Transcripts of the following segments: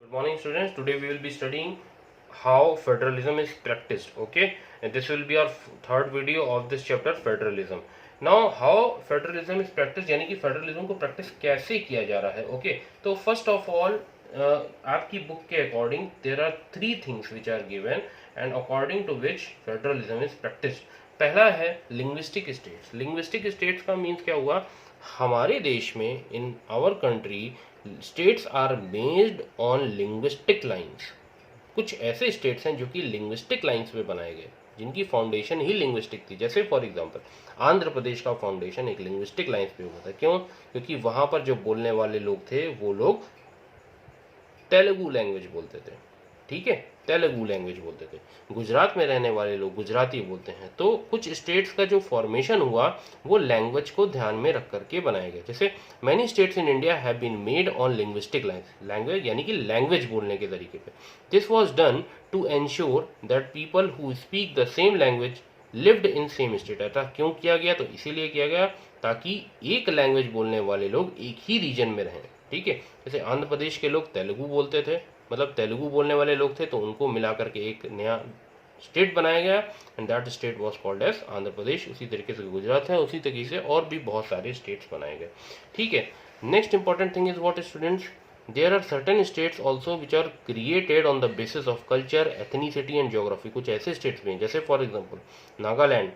Good morning, students. Today we will be studying how federalism is practiced. Okay, and this will be our third video of this chapter, federalism. Now, how federalism is practiced, यानी कि federalism को practice कैसे किया जा रहा है. Okay, तो first of all, आपकी book के according there are three things which are given and according to which federalism is practiced. पहला है linguistic states. Linguistic states का means क्या हुआ? हमारे देश में in our country states are based on linguistic lines. कुछ ऐसे स्टेट्स हैं जो कि लिंग्विस्टिक लाइंस पे बनाए गए, जिनकी फाउंडेशन ही लिंग्विस्टिक थी. जैसे फॉर एग्जांपल आंध्र प्रदेश का फाउंडेशन एक लिंग्विस्टिक लाइंस पे हुआ था. क्यों? क्योंकि वहां पर जो बोलने वाले लोग थे वो लोग तेलुगु लैंग्वेज बोलते थे. ठीक है, तेलुगु लैंग्वेज बोलते थे. गुजरात में रहने वाले लोग गुजराती बोलते हैं. तो कुछ स्टेट्स का जो फॉर्मेशन हुआ वो लैंग्वेज को ध्यान में रख करके बनाए गए. जैसे many states in India have been made on linguistic lines. Language यानी कि लैंग्वेज बोलने के तरीके पे. This was done to ensure that people who speak the same language lived in same state. ऐसा क्यों किया गया? तो इसीलिए किया गया ताकि एक लैंग्वेज बोलने वाले लोग एक ही रीजन में रहें. ठीक है, जैसे आंध्र प्रदेश के लोग तेलुगु बोलते थे, मतलब तेलुगु बोलने वाले लोग थे, तो उनको मिला करके एक नया स्टेट बनाया गया and that state was called as Andhra Pradesh. उसी तरीके से गुजरात है, उसी तरीके से और भी बहुत सारे स्टेट्स बनाए गए. ठीक है, next important thing is what students, there are certain states also which are created on the basis of culture, ethnicity and geography. कुछ ऐसे स्टेट्स भी हैं जैसे फॉर एग्जाम्पल नागालैंड.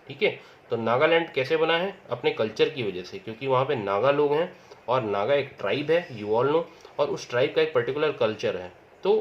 ठीक है, तो नागालैंड कैसे बना है? अपने कल्चर की वजह से, क्योंकि वहाँ पे नागा लोग हैं और नागा एक ट्राइब है, यू ऑल नो, और उस ट्राइब का एक पर्टिकुलर कल्चर है. तो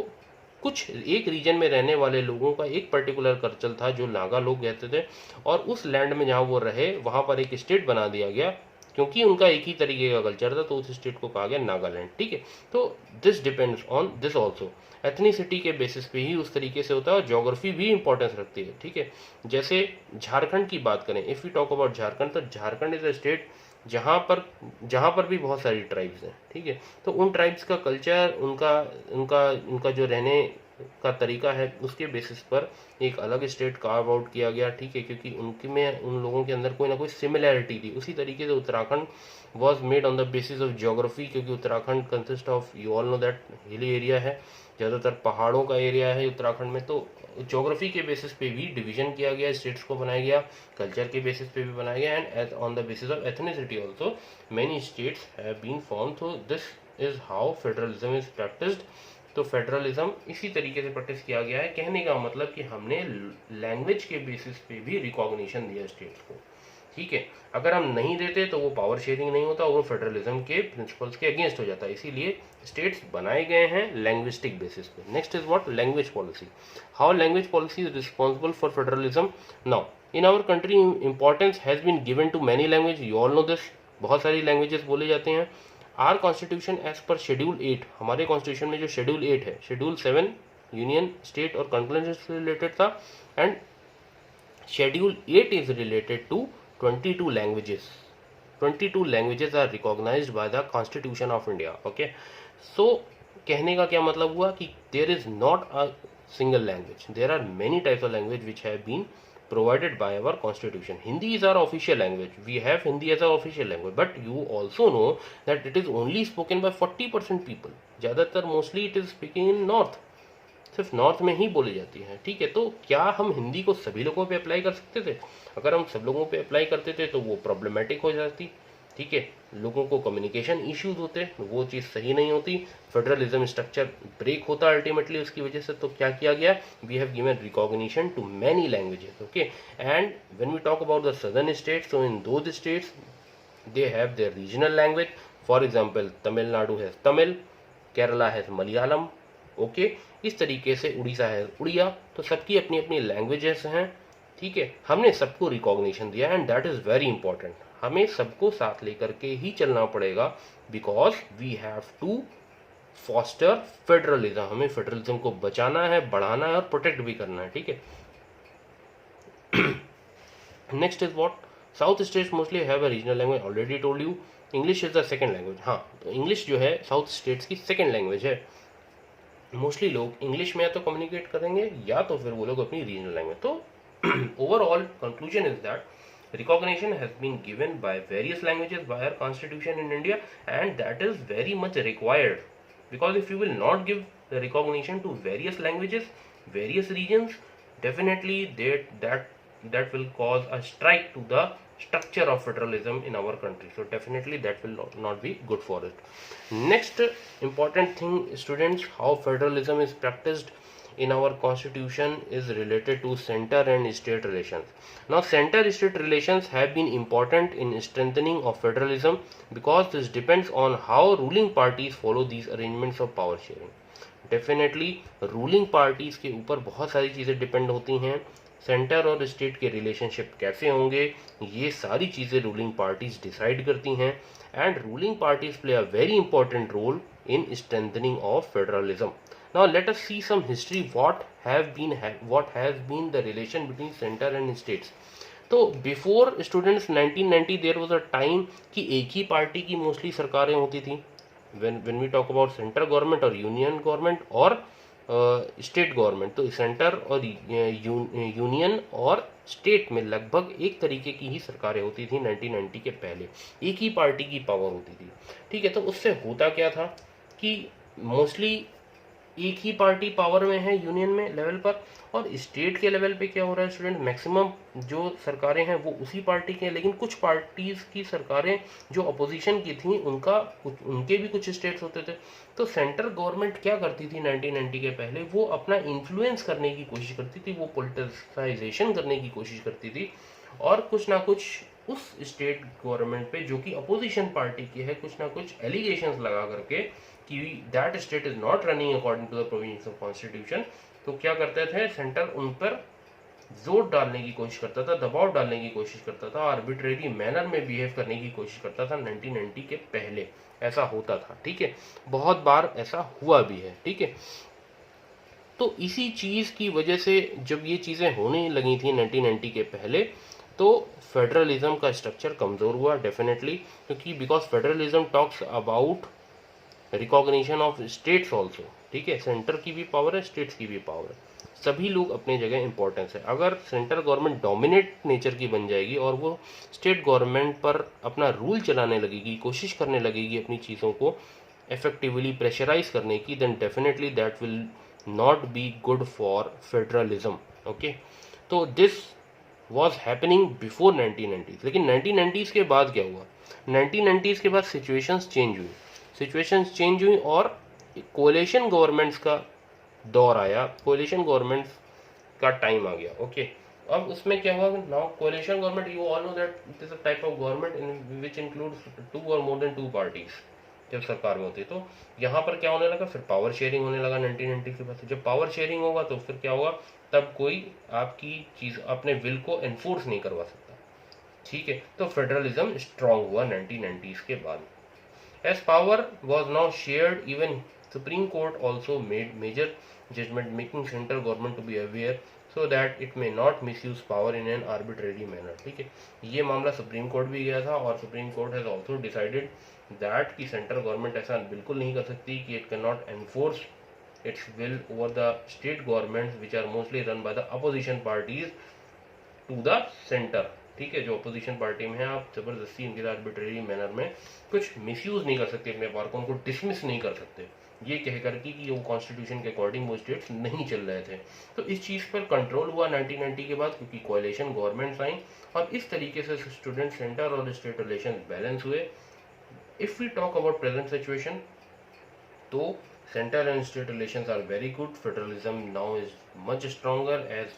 कुछ एक रीजन में रहने वाले लोगों का एक पर्टिकुलर कल्चर था जो नागा लोग कहते थे, और उस लैंड में जहाँ वो रहे वहाँ पर एक स्टेट बना दिया गया. क्योंकि उनका एक ही तरीके का कल्चर था तो उस स्टेट को कहा गया नागालैंड. ठीक है, तो this depends on this also. Ethnicity के बेसिस पे ही उस तरीके से होता है, और ज्योग्राफी भी इंपॉर्टेंस रखती है. ठीक है, जैसे झारखंड की बात करें, if you talk about Jharkhand, तो झारखंड इज अ स्टेट जहाँ पर भी बहुत सारी ट्राइब्स हैं. ठीक है, तो उन ट्राइब्स का कल्चर, उनका उनका उनका जो रहने का तरीका है, उसके बेसिस पर एक अलग स्टेट कार्व आउट किया गया. ठीक है, क्योंकि उनके में उन लोगों के अंदर कोई ना कोई सिमिलैरिटी थी. उसी तरीके से Uttarakhand was made on the basis of geography, क्योंकि Uttarakhand consist of, you all know that, hilly area है, ज़्यादातर पहाड़ों का एरिया है उत्तराखंड में. तो ज्योग्राफी के बेसिस पे भी डिवीजन किया गया, स्टेट्स को बनाया गया, कल्चर के बेसिस पे भी बनाया गया, and on the basis of ethnicity also many states have been form. तो this is how federalism is practised. तो फेडरलिज्म इसी तरीके से प्रैक्टिस किया गया है. कहने का मतलब कि हमने लैंग्वेज के बेसिस पे भी रिकॉग्निशन दिया स्टेट्स को. ठीक है, अगर हम नहीं देते तो वो पावर शेयरिंग नहीं होता, वो फेडरलिज्म के प्रिंसिपल्स के अगेंस्ट हो जाता है. इसीलिए स्टेट्स बनाए गए हैं लैंग्विस्टिक बेसिस पे. Next is what? Language policy. How language policy is responsible for federalism. Now in our country importance has been given to many language, you all know this. बहुत सारी लैंग्वेजेस बोले जाते हैं. Our constitution as per schedule 8, हमारे constitution में जो schedule 8 है, schedule 7 union state और कंकरेंसी से रिलेटेड था, and schedule 8 is related to 22 languages. 22 languages are recognized by the Constitution of India. Okay, so कहने का क्या मतलब हुआ कि there is not a single language, there are many types of language which have been provided by our constitution. Hindi is our official language, we have Hindi as our official language, but you also know that it is only spoken by 40% people. ज़्यादातर mostly it is speaking in north, सिर्फ north में ही बोली जाती है. ठीक है, तो क्या हम हिंदी को सभी लोगों पे अप्लाई कर सकते थे? अगर हम सब लोगों पे अप्लाई करते थे तो वो प्रॉब्लमेटिक हो जाती. ठीक है, लोगों को कम्युनिकेशन इश्यूज होते, वो चीज़ सही नहीं होती, फेडरलिज्म स्ट्रक्चर ब्रेक होता अल्टीमेटली उसकी वजह से. तो क्या किया गया? We have given recognition to many languages. Okay, and when we talk about the southern states, so in those states they have their regional language. For example Tamil Nadu has Tamil, Kerala has Malayalam. Okay, इस तरीके से उड़ीसा है उड़िया. तो सबकी अपनी अपनी लैंग्वेजेस हैं. ठीक है, हमने सबको रिकॉग्निशन दिया and that is very important. हमें सबको साथ लेकर के ही चलना पड़ेगा, because we have to foster federalism. हमें फेडरलिज्म को बचाना है, बढ़ाना है और प्रोटेक्ट भी करना है. ठीक है, next is what? South states mostly have a regional language, already told you. English is the second language. हाँ, तो इंग्लिश जो है साउथ स्टेट्स की सेकेंड लैंग्वेज है. मोस्टली लोग इंग्लिश में या तो कम्युनिकेट करेंगे या तो फिर वो लोग अपनी रीजनल लैंग्वेज. तो overall conclusion is that recognition has been given by various languages by our constitution in India, and that is very much required. because if you will not give the recognition to various languages, various regions, definitely that will cause a strike to the structure of federalism in our country. So definitely that will not be good for it. Next important thing, students, how federalism is practiced in our constitution is related to center and state relations. Now center state relations have been important in strengthening of federalism because this depends on how ruling parties follow these arrangements of power sharing. Definitely ruling parties के ऊपर बहुत सारी चीज़ें depend होती हैं, centre और state के relationship कैसे होंगे, ये सारी चीज़ें रूलिंग पार्टीज डिसाइड करती हैं, and ruling parties play a very important role in strengthening of federalism. Now let us see some history what has been the relation between center and states. तो before students 1990 there was a time कि एक ही party की mostly सरकारें होती थी. when we talk about centre government और union government और state government, तो सेंटर और यूनियन और स्टेट में लगभग एक तरीके की ही सरकारें होती थी 1990 के पहले, एक ही पार्टी की पावर होती थी. ठीक है, तो उससे होता क्या था कि मोस्टली एक ही पार्टी पावर में है यूनियन में लेवल पर, और स्टेट के लेवल पे क्या हो रहा है स्टूडेंट, मैक्सिमम जो सरकारें हैं वो उसी पार्टी के हैं, लेकिन कुछ पार्टीज की सरकारें जो अपोजिशन की थी उनके भी कुछ स्टेट्स होते थे. तो सेंट्रल गवर्नमेंट क्या करती थी 1990 के पहले, वो अपना इन्फ्लुएंस करने की कोशिश करती थी, वो पोलिटिसाइजेशन करने की कोशिश करती थी, और कुछ ना कुछ उस स्टेट गवर्नमेंट पे जो कि अपोजिशन पार्टी की है कुछ ना कुछ एलिगेशंस लगा करके कि that state is not running according to the provisions of constitution, तो क्या करते थे सेंटर उन पर जोर डालने की कोशिश करता था, दबाव डालने की कोशिश करता था, आर्बिट्रेरी मैनर में बिहेव करने की कोशिश करता था 1990 के पहले. ऐसा होता था. ठीक है, बहुत बार ऐसा हुआ भी है. ठीक है, तो इसी चीज की वजह से जब ये चीजें होने लगी थी 1990 के पहले, तो फेडरलिज्म का स्ट्रक्चर कमजोर हुआ डेफिनेटली, क्योंकि because federalism talks about recognition of states also. ठीक है, सेंटर की भी पावर है, स्टेट्स की भी पावर है, सभी लोग अपने जगह इंपॉर्टेंस है. अगर सेंट्रल गवर्नमेंट डोमिनेट नेचर की बन जाएगी और वो स्टेट गवर्नमेंट पर अपना रूल चलाने लगेगी, कोशिश करने लगेगी अपनी चीज़ों को इफेक्टिवली प्रेशराइज करने की, then definitely that will not be good for federalism. Okay, तो this was happening before 1990s. लेकिन 1990s के बाद क्या हुआ, 1990s के बाद सिचुएशंस चेंज हुई और कोलिशन गवर्नमेंट्स का दौर आया, कोलिशन गवर्नमेंट्स का टाइम आ गया. ओके, अब उसमें क्या हुआ, now coalition government, you all know that it is a type of government in which includes two और मोर देन टू पार्टीज जब सरकार में होती. तो यहाँ पर क्या होने लगा, फिर पावर शेयरिंग होने लगा 1990 के बाद. जब पावर शेयरिंग होगा तो फिर क्या होगा, तब कोई आपकी चीज अपने विल को एनफोर्स नहीं करवा सकता. ठीक है, तो फेडरलिज्म स्ट्रांग हुआ 1990s के बाद. As power was now shared, even Supreme Court also made major judgment making central government to be aware so that it may not misuse power in an arbitrary manner. ठीक है, ये मामला supreme court भी गया था और supreme court has also decided that कि central government ऐसा बिल्कुल नहीं कर सकती कि it can not enforce its will over the state governments which are mostly run by the opposition parties to the center. ठीक है, जो अपोजिशन पार्टी में है आप जबरदस्ती इनके आर्बिट्रेरी मैनर में कुछ मिसयूज नहीं कर सकते अपने पावर को, उनको डिसमिस नहीं कर सकते ये कहकर कि वो कॉन्स्टिट्यूशन के अकॉर्डिंग वो स्टेट्स नहीं चल रहे थे. तो इस चीज़ पर कंट्रोल हुआ 1990 के बाद, क्योंकि कोalition गवर्नमेंट्स आई और इस तरीके से स्टूडेंट सेंटर और स्टेट रिलेशन बैलेंस हुए. If we talk about present situation, तो center and state relations are very good. Federalism now is much stronger as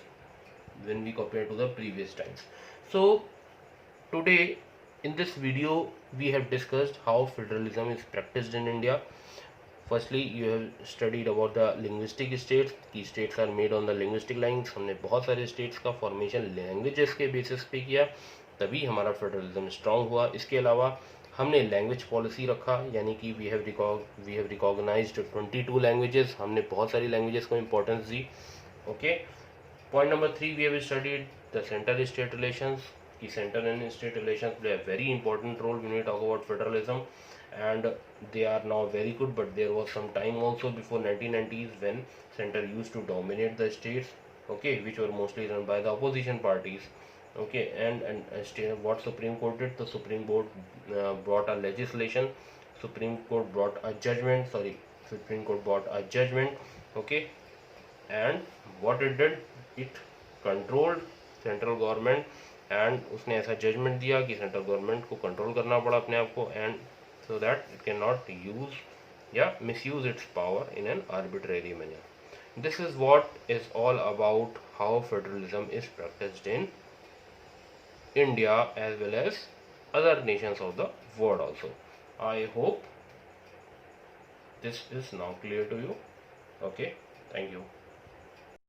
when we compare to the previous times. So today in this video we have discussed how federalism is practiced in India. Firstly, you have studied about the linguistic states. की states are made on the linguistic lines. हमने बहुत सारे states का formation languages के basis पे किया, तभी हमारा federalism strong हुआ. इसके अलावा हमने लैंग्वेज पॉलिसी रखा, यानी कि वी हैव रिकॉग्नाइज्ड 22 लैंग्वेजेस, हमने बहुत सारी लैंग्वेजेस को इंपॉर्टेंस दी. Okay, point number 3, we have studied the centre state relations. कि centre and state relations play a very important role when we talk about federalism, and they are now very good, but there was some time also before 1990s when center used to dominate the states, okay, which were mostly run by the opposition parties. Okay, and what Supreme Court did, the Supreme Court brought a legislation, Supreme Court brought a judgment, Supreme Court brought a judgment, okay, and what it did, it controlled central government, and उसने ऐसा judgement दिया कि central government को control करना पड़ा अपने आप को, and so that it can not use या misuse its power in an arbitrary manner. This is what is all about how federalism is practiced in India as well as other nations of the world also. I hope this is now clear to you. Okay, thank you.